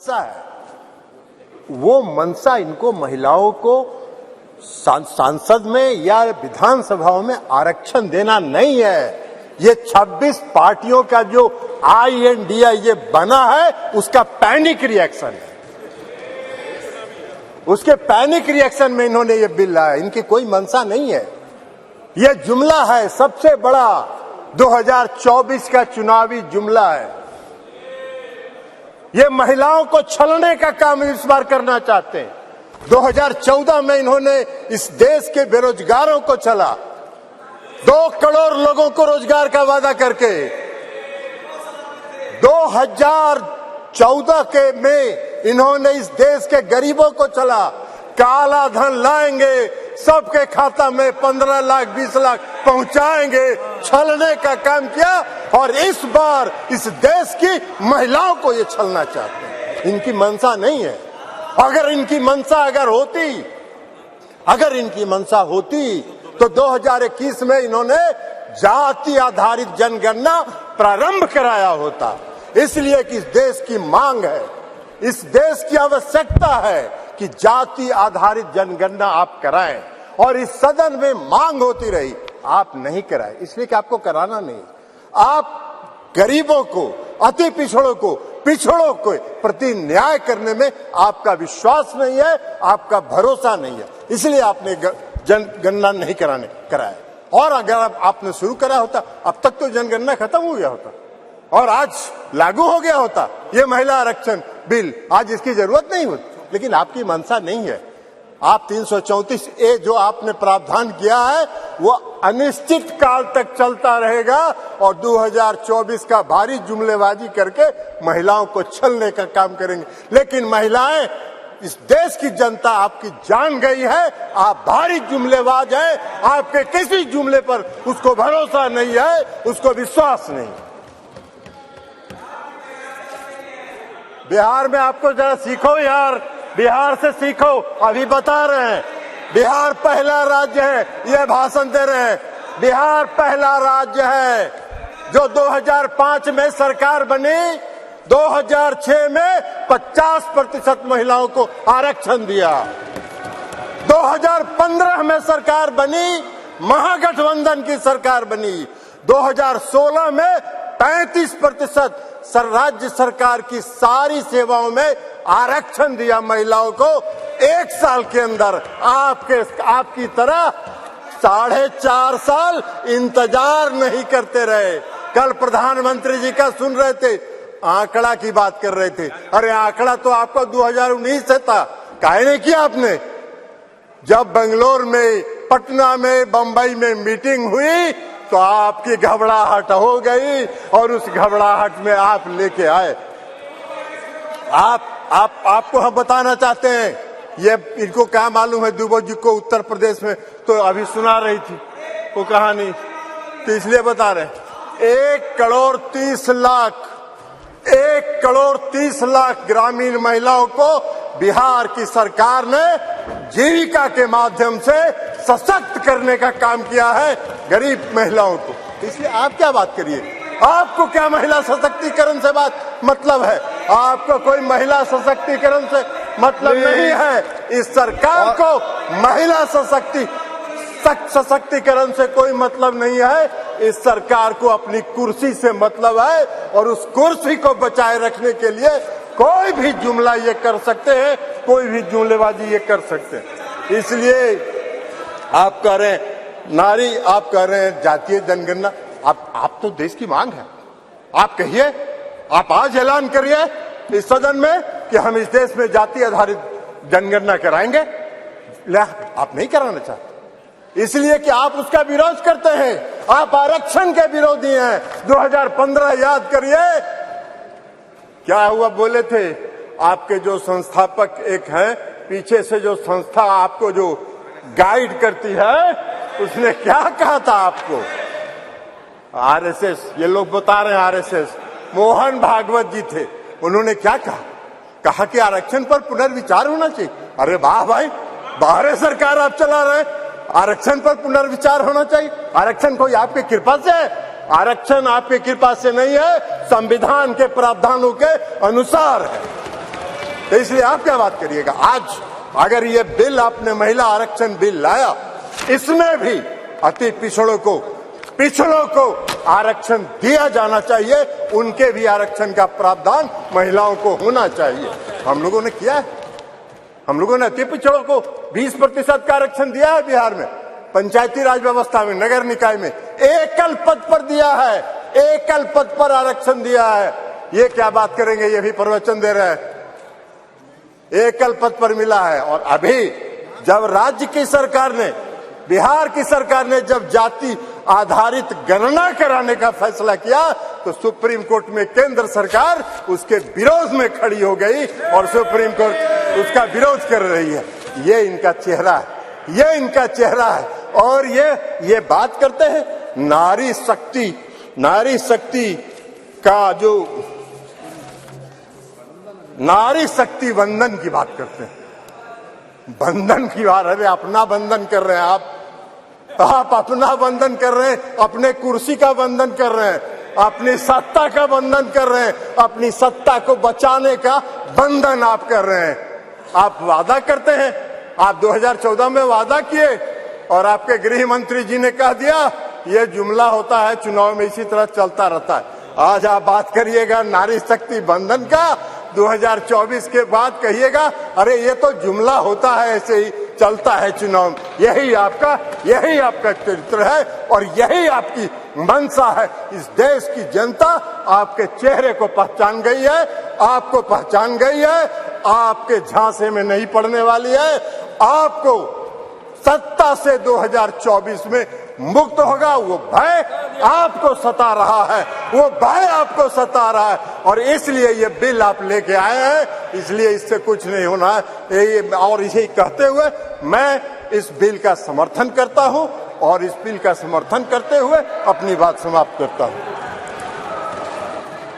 मंशा है, वो मंशा इनको महिलाओं को सांसद में या विधानसभाओं में आरक्षण देना नहीं है। ये 26 पार्टियों का जो INDA ये बना है उसका पैनिक रिएक्शन है। उसके पैनिक रिएक्शन में इन्होंने ये बिल लाया। इनकी कोई मंशा नहीं है। ये जुमला है, सबसे बड़ा 2024 का चुनावी जुमला है। ये महिलाओं को छलने का काम इस बार करना चाहते हैं। 2014 में इन्होंने इस देश के बेरोजगारों को छला, 2 करोड़ लोगों को रोजगार का वादा करके 2014 के में इन्होंने इस देश के गरीबों को छला, काला धन लाएंगे, सबके खाता में 15 लाख 20 लाख पहुंचाएंगे, छलने का काम किया। और इस बार इस देश की महिलाओं को ये छलना चाहते हैं। इनकी मंशा नहीं है। अगर इनकी मंशा होती तो 2021 में इन्होंने जाति आधारित जनगणना प्रारंभ कराया होता। इसलिए कि इस देश की मांग है, इस देश की आवश्यकता है कि जाति आधारित जनगणना आप कराएं। और इस सदन में मांग होती रही, आप नहीं कराए, इसलिए कि आपको कराना नहीं। आप गरीबों को, अति पिछड़ों को प्रति न्याय करने में आपका विश्वास नहीं है, आपका भरोसा नहीं है, इसलिए आपने जनगणना नहीं कराया। और अगर आपने शुरू करा होता, अब तक तो जनगणना खत्म हो गया होता और आज लागू हो गया होता ये महिला आरक्षण बिल। आज इसकी जरूरत नहीं होती, लेकिन आपकी मंशा नहीं है। आप 334A जो आपने प्रावधान किया है वो अनिश्चित काल तक चलता रहेगा और 2024 का भारी जुमलेबाजी करके महिलाओं को छलने का काम करेंगे। लेकिन महिलाएं, इस देश की जनता आपकी जान गई है, आप भारी जुमलेबाज हैं। आपके किसी जुमले पर उसको भरोसा नहीं है, उसको विश्वास नहीं। बिहार में आपको जरा सीखो यार, बिहार से सीखो। अभी बता रहे हैं बिहार पहला राज्य है, ये भाषण दे रहे हैं। बिहार पहला राज्य है जो 2005 में सरकार बनी, 2006 में 50% महिलाओं को आरक्षण दिया। 2015 में सरकार बनी, महागठबंधन की सरकार बनी। 2016 में 35% राज्य सरकार की सारी सेवाओं में आरक्षण दिया महिलाओं को। 1 साल के अंदर आपकी तरह 4.5 साल इंतजार नहीं करते रहे। कल प्रधानमंत्री जी का सुन रहे थे, आंकड़ा की बात कर रहे थे। अरे आंकड़ा तो आपका 2019 से था, काहे नहीं किया आपने? जब बेंगलोर में, पटना में, बंबई में मीटिंग हुई तो आपकी घबराहट हो गई और उस घबराहट में आप लेके आए। आपको हम बताना चाहते हैं, ये इनको क्या मालूम है दुबे जी को उत्तर प्रदेश में तो अभी सुना रही थी वो कहानी, तो इसलिए बता रहे हैं। 1 करोड़ 30 लाख ग्रामीण महिलाओं को बिहार की सरकार ने जीविका के माध्यम से सशक्त करने का काम किया है, गरीब महिलाओं को। इसलिए आप क्या बात करिए, आपको क्या महिला सशक्तिकरण से मतलब है? आपको कोई महिला सशक्तिकरण से मतलब नहीं है। इस सरकार को महिला सशक्तिकरण से कोई मतलब नहीं है। इस सरकार को अपनी कुर्सी से मतलब है और उस कुर्सी को बचाए रखने के लिए कोई भी जुमला ये कर सकते हैं, कोई भी जुमलेबाजी ये कर सकते हैं। इसलिए आप कह रहे हैं नारी, आप कह रहे हैं जातीय जनगणना। आप तो देश की मांग है, आप कहिए, आप आज ऐलान करिए इस सदन में कि हम इस देश में जाति आधारित जनगणना कराएंगे। आप नहीं कराना चाहते इसलिए कि आप उसका विरोध करते हैं। आप आरक्षण के विरोधी हैं। 2015 याद करिए क्या हुआ, बोले थे आपके जो संस्थापक एक हैं, पीछे से जो संस्था आपको जो गाइड करती है, उसने क्या कहा था आपको? RSS, ये लोग बता रहे हैं RSS, मोहन भागवत जी थे, उन्होंने क्या कहा कि आरक्षण पर पुनर्विचार होना चाहिए। अरे वाह भाई, बाहर सरकार आप चला रहे हैं, आरक्षण पर पुनर्विचार होना चाहिए। आरक्षण कोई आपकी कृपा से है? आरक्षण आपकी कृपा से नहीं है, संविधान के प्रावधानों के अनुसार है। तो इसलिए आप क्या बात करिएगा। आज अगर ये बिल आपने महिला आरक्षण बिल लाया, इसमें भी अति पिछड़ों को आरक्षण दिया जाना चाहिए, उनके भी आरक्षण का प्रावधान महिलाओं को होना चाहिए। हम लोगों ने किया है, हम लोगों ने अति पिछड़ों को 20% का आरक्षण दिया है बिहार में, पंचायती राज व्यवस्था में, नगर निकाय में एकल पद पर दिया है, एकल पद पर आरक्षण दिया है। ये क्या बात करेंगे, ये भी प्रवचन दे रहे हैं, एकल पद पर मिला है। और अभी जब राज्य की सरकार ने, बिहार की सरकार ने जब जाति आधारित गणना कराने का फैसला किया, तो सुप्रीम कोर्ट में केंद्र सरकार उसके विरोध में खड़ी हो गई और सुप्रीम कोर्ट उसका विरोध कर रही है। ये इनका चेहरा है, ये इनका चेहरा है। और ये बात करते हैं नारी शक्ति का, जो नारी शक्ति वंदन की बात करते हैं, बंधन की बात। अरे अपना बंधन कर रहे हैं आप अपना बंधन कर रहे हैं, अपने कुर्सी का बंधन कर रहे हैं, अपनी सत्ता का बंधन कर रहे हैं, अपनी सत्ता को बचाने का बंधन आप कर रहे हैं। आप वादा करते हैं, आप 2014 में वादा किए और आपके गृह मंत्री जी ने कह दिया ये जुमला होता है, चुनाव में इसी तरह चलता रहता है। आज आप बात करिएगा नारी शक्ति बंधन का, 2024 के बाद कहिएगा अरे ये तो जुमला होता है, ऐसे ही चलता है चुनाव। यही आपका चरित्र है और यही आपकी मंशा है। इस देश की जनता आपके चेहरे को पहचान गई है, आपको पहचान गई है, आपके झांसे में नहीं पड़ने वाली है। आपको सत्ता से 2024 में मुक्त होगा, वो भय आपको सता रहा है, वो भय आपको सता रहा है। और इसलिए ये बिल आप लेके आए हैं, इसलिए इससे कुछ नहीं होना है। और इसे कहते हुए मैं इस बिल का समर्थन करता हूं और इस बिल का समर्थन करते हुए अपनी बात समाप्त करता हूं।